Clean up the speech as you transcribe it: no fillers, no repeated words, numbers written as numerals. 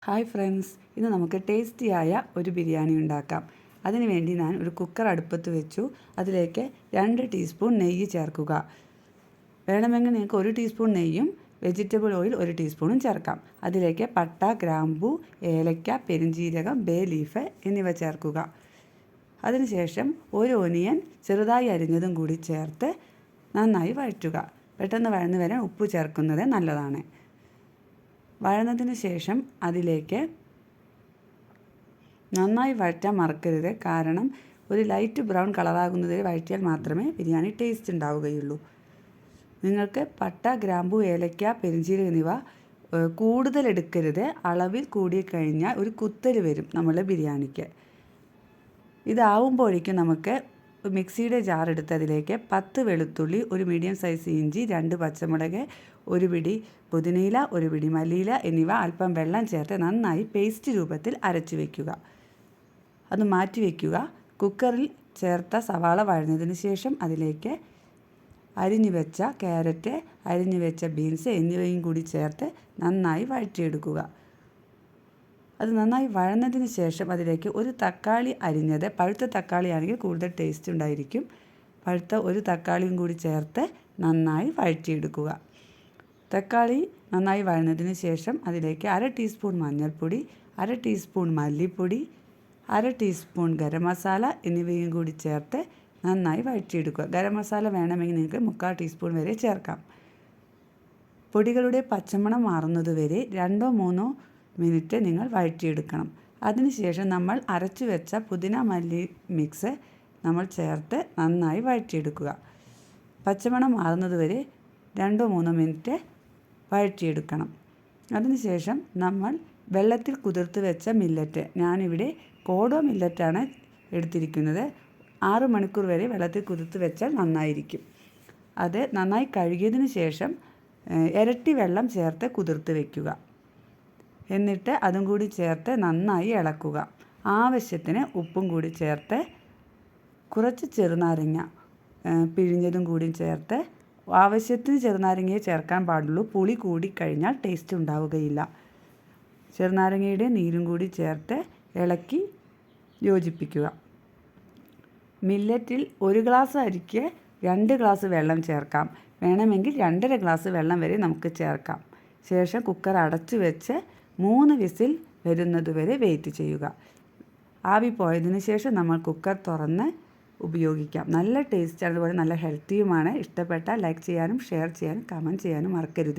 Hi friends, ഇന്ന് നമുക്ക് ടേസ്റ്റിയായ ഒരു ബിരിയാണി ഉണ്ടാക്കാം. അതിനുവേണ്ടി ഞാൻ ഒരു കുക്കർ അടുപ്പത്ത് വെച്ചു. അതിലേക്ക് 2 ടീസ്പൂൺ നെയ്യ് ചേർക്കുക. വേണമെങ്കിൽ നിങ്ങൾക്ക് 1 ടീസ്പൂൺ നെയ്യും വെജിറ്റബിൾ ഓയിൽ 1 ടീസ്പൂണും ചേർക്കാം. അതിലേക്ക് പട്ട, ഗ്രാമ്പൂ, ഏലക്ക, പെരുംജീരകം, ബേ ലീഫ് എന്നിവ ചേർക്കുക. അതിനുശേഷം ഒരു ഒനിയൻ ചെറുതായി അരിഞ്ഞതും കൂടി ചേർത്ത് നന്നായി വഴറ്റുക. പെട്ടെന്ന് വഴന്നു വരാൻ ഉപ്പ് ചേർക്കുന്നത് നല്ലതാണ്. വഴന്നതിന് ശേഷം അതിലേക്ക് നന്നായി വഴറ്റാൻ മറക്കരുത്. കാരണം ഒരു ലൈറ്റ് ബ്രൗൺ കളറാകുന്നതിൽ വഴറ്റിയാൽ മാത്രമേ ബിരിയാണി ടേസ്റ്റ് ഉണ്ടാവുകയുള്ളൂ. നിങ്ങൾക്ക് പട്ട, ഗ്രാമ്പൂ, ഏലക്ക, പെരുംജീരകം എന്നിവ കൂടുതൽ എടുക്കരുത്. അളവിൽ കൂടിക്കഴിഞ്ഞാൽ ഒരു കുത്തൽ വരും നമ്മുടെ ബിരിയാണിക്ക്. ഇതാവുമ്പോഴേക്കും നമുക്ക് മിക്സിയുടെ ജാർ എടുത്ത് അതിലേക്ക് 10 വെളുത്തുള്ളി, ഒരു മീഡിയം സൈസ് ഇഞ്ചി, 2 പച്ചമുളക്, ഒരു പിടി പുതിനയില, ഒരു പിടി മല്ലിയില എന്നിവ അല്പം വെള്ളം ചേർത്ത് നന്നായി പേസ്റ്റ് രൂപത്തിൽ അരച്ചു വയ്ക്കുക. അത് മാറ്റി വയ്ക്കുക. കുക്കറിൽ ചേർത്ത സവാള വഴഞ്ഞതിന് ശേഷം അതിലേക്ക് അരിഞ്ഞു വെച്ച ക്യാരറ്റ്, അരിഞ്ഞു വെച്ച ബീൻസ് എന്നിവയും കൂടി ചേർത്ത് നന്നായി വഴറ്റിയെടുക്കുക. അത് നന്നായി വഴന്നതിന് ശേഷം അതിലേക്ക് ഒരു തക്കാളി അരിഞ്ഞത്, പഴുത്ത തക്കാളി ആണെങ്കിൽ കൂടുതൽ ടേസ്റ്റ് ഉണ്ടായിരിക്കും. പഴുത്ത ഒരു തക്കാളിയും കൂടി ചേർത്ത് നന്നായി വഴറ്റിയെടുക്കുക. തക്കാളി നന്നായി വഴന്നതിന് ശേഷം അതിലേക്ക് 1/2 ടീസ്പൂൺ മഞ്ഞൾപ്പൊടി, 1/2 ടീസ്പൂൺ മല്ലിപ്പൊടി, 1/2 ടീസ്പൂൺ ഗരം മസാല എന്നിവയും കൂടി ചേർത്ത് നന്നായി വഴറ്റിയെടുക്കുക. ഗരം മസാല വേണമെങ്കിൽ നിങ്ങൾക്ക് 3/4 ടീസ്പൂൺ വരെ ചേർക്കാം. പൊടികളുടെ പച്ചമണം മാറുന്നതുവരെ 2-3 മിനിറ്റ് നിങ്ങൾ വഴറ്റിയെടുക്കണം. അതിനുശേഷം നമ്മൾ അരച്ചു വെച്ച പുതിന മല്ലി മിക്സ് നമ്മൾ ചേർത്ത് നന്നായി വഴറ്റിയെടുക്കുക. പച്ചമണം മാറുന്നതുവരെ 2-3 മിനിറ്റ് വഴറ്റിയെടുക്കണം. അതിനുശേഷം നമ്മൾ വെള്ളത്തിൽ കുതിർത്ത് വെച്ച മില്ലറ്റ്, ഞാനിവിടെ കോഡോ മില്ലറ്റാണ് എടുത്തിരിക്കുന്നത്. 6 മണിക്കൂർ വരെ വെള്ളത്തിൽ കുതിർത്ത് വെച്ചാൽ നന്നായിരിക്കും. അത് നന്നായി കഴുകിയതിന് ശേഷം ഇരട്ടി വെള്ളം ചേർത്ത് കുതിർത്ത് വയ്ക്കുക. എന്നിട്ട് അതും കൂടി ചേർത്ത് നന്നായി ഇളക്കുക. ആവശ്യത്തിന് ഉപ്പും കൂടി ചേർത്ത് കുറച്ച് ചെറുനാരങ്ങ പിഴിഞ്ഞതും കൂടി ചേർത്ത്, ആവശ്യത്തിന് ചെറുനാരങ്ങയെ ചേർക്കാൻ പാടുള്ളൂ. പുളി കൂടിക്കഴിഞ്ഞാൽ ടേസ്റ്റ് ഉണ്ടാവുകയില്ല. ചെറുനാരങ്ങയുടെ നീരും കൂടി ചേർത്ത് ഇളക്കി യോജിപ്പിക്കുക. മില്ലറ്റിൽ 1 ഗ്ലാസ് അരിക്ക് 2 ഗ്ലാസ് വെള്ളം ചേർക്കാം. വേണമെങ്കിൽ 2.5 ഗ്ലാസ് വെള്ളം വരെ നമുക്ക് ചേർക്കാം. ശേഷം കുക്കർ അടച്ചു വെച്ച് 3 വിസിൽ വരുന്നതുവരെ വെയിറ്റ് ചെയ്യുക. ആവി പോയതിന് ശേഷം നമ്മൾ കുക്കർ തുറന്ന് ഉപയോഗിക്കാം. നല്ല ടേസ്റ്റ്, അതുപോലെ നല്ല ഹെൽത്തിയുമാണ്. ഇഷ്ടപ്പെട്ടാൽ ലൈക്ക് ചെയ്യാനും ഷെയർ ചെയ്യാനും കമൻറ്റ് ചെയ്യാനും മറക്കരുത്.